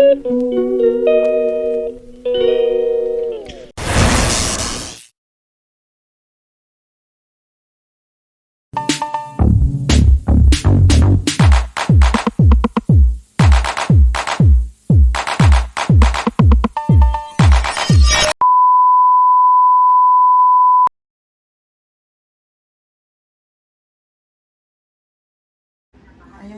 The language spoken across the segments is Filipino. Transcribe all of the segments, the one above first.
Ayun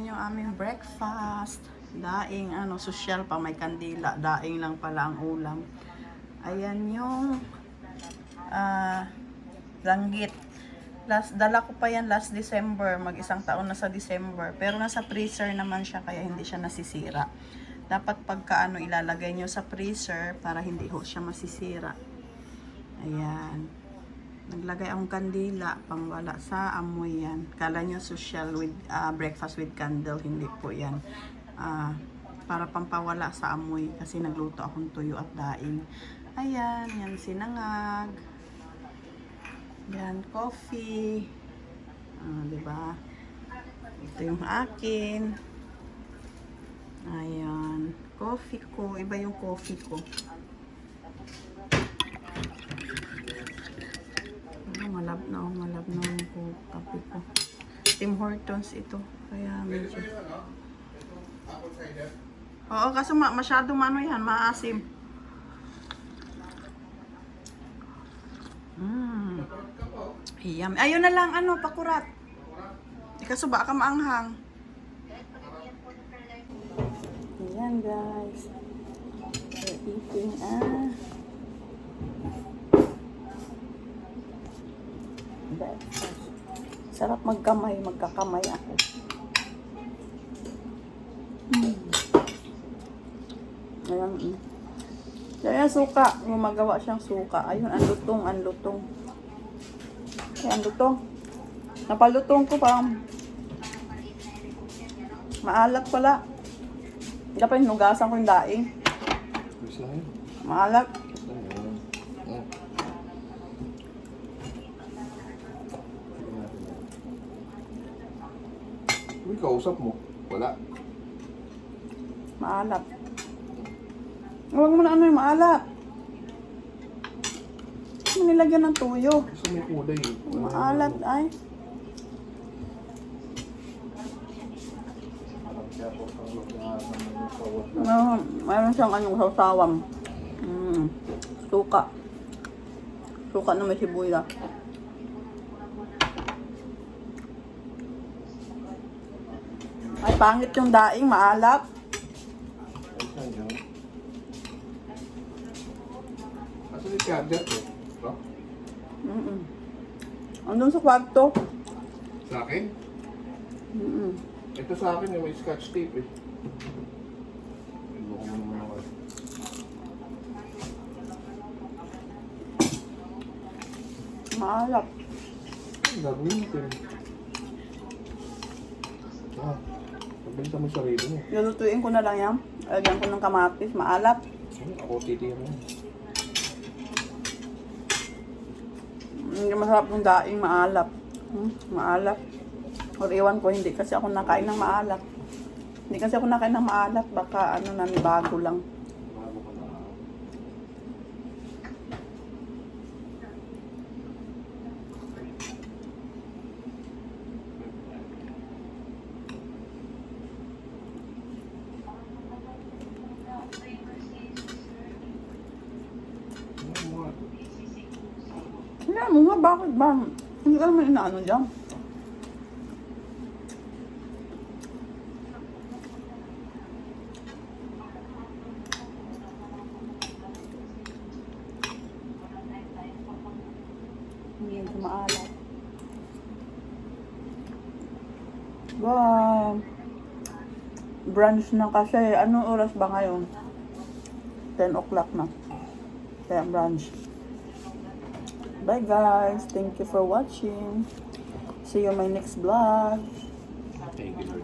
yung aming breakfast. Daing, social pa, may kandila. Daing lang pala ang ulam. Ayan yung langgit. Dala ko pa yan last December. Mag-isang taon na sa December. Pero nasa freezer naman siya, kaya hindi siya nasisira. Dapat pagka ilalagay nyo sa freezer para hindi ho siya masisira. Ayan. Naglagay akong kandila pang wala sa amoy yan. Kala nyo social with breakfast with candle, hindi po yan. Para pampawala sa amoy kasi nagluto akong tuyo at daing. Ayan, yan sinangag. Yan, coffee. Diba? Ito yung akin. Ayan, coffee ko. Iba yung coffee ko. Malab na yung kape ko. Tim Hortons ito. Kaya medyo. Oo, kasi masyado yan, maasim. Yum. Ayun na lang, pakurat. Ikasuba ka maanghang. Ayan guys. We're eating sarap magkakamay ako. Ayan. Kaya suka, magawa siyang suka. Ayun, ang lutong. Ayan, lutong. Napalutong ko pa. Maalat pala. Dapat hinugasan ko yung daing. Maalat. Kausap mo? Wala. Maalat. Huwag mo na yung maalat. Nilagyan ng tuyo. Gusto may kulay eh. Maalat ay. Mayroon siyang sawsawang. Suka. Suka na may sibuyas. Ay, pangit yung daing, maalat. Asa yung charger ko? Ito? Andun sa kwarto. Sa akin? Ito sa akin yung may scotch tape eh. Iloko mo naman ako. Maalat. Ang gagawin natin. Pagbalita mo yung sarili mo. Lulutuin ko na lang yan. Lagyan ko ng kamatis, maalat. Ako titira mo. Hindi masarap yung daing, maalat. Maalat. Or iwan ko, hindi kasi ako nakain ng maalat. Baka bago lang. Bago ka na. Hindi mo nga, bakit ba? Hindi ka naman inaano dyan. Hindi ko maalat. Bye. Brunch na kasi. Anong oras ba ngayon? 10 o'clock na. Kaya brunch. Bye guys. Thank you for watching. See you in my next vlog. Thank you.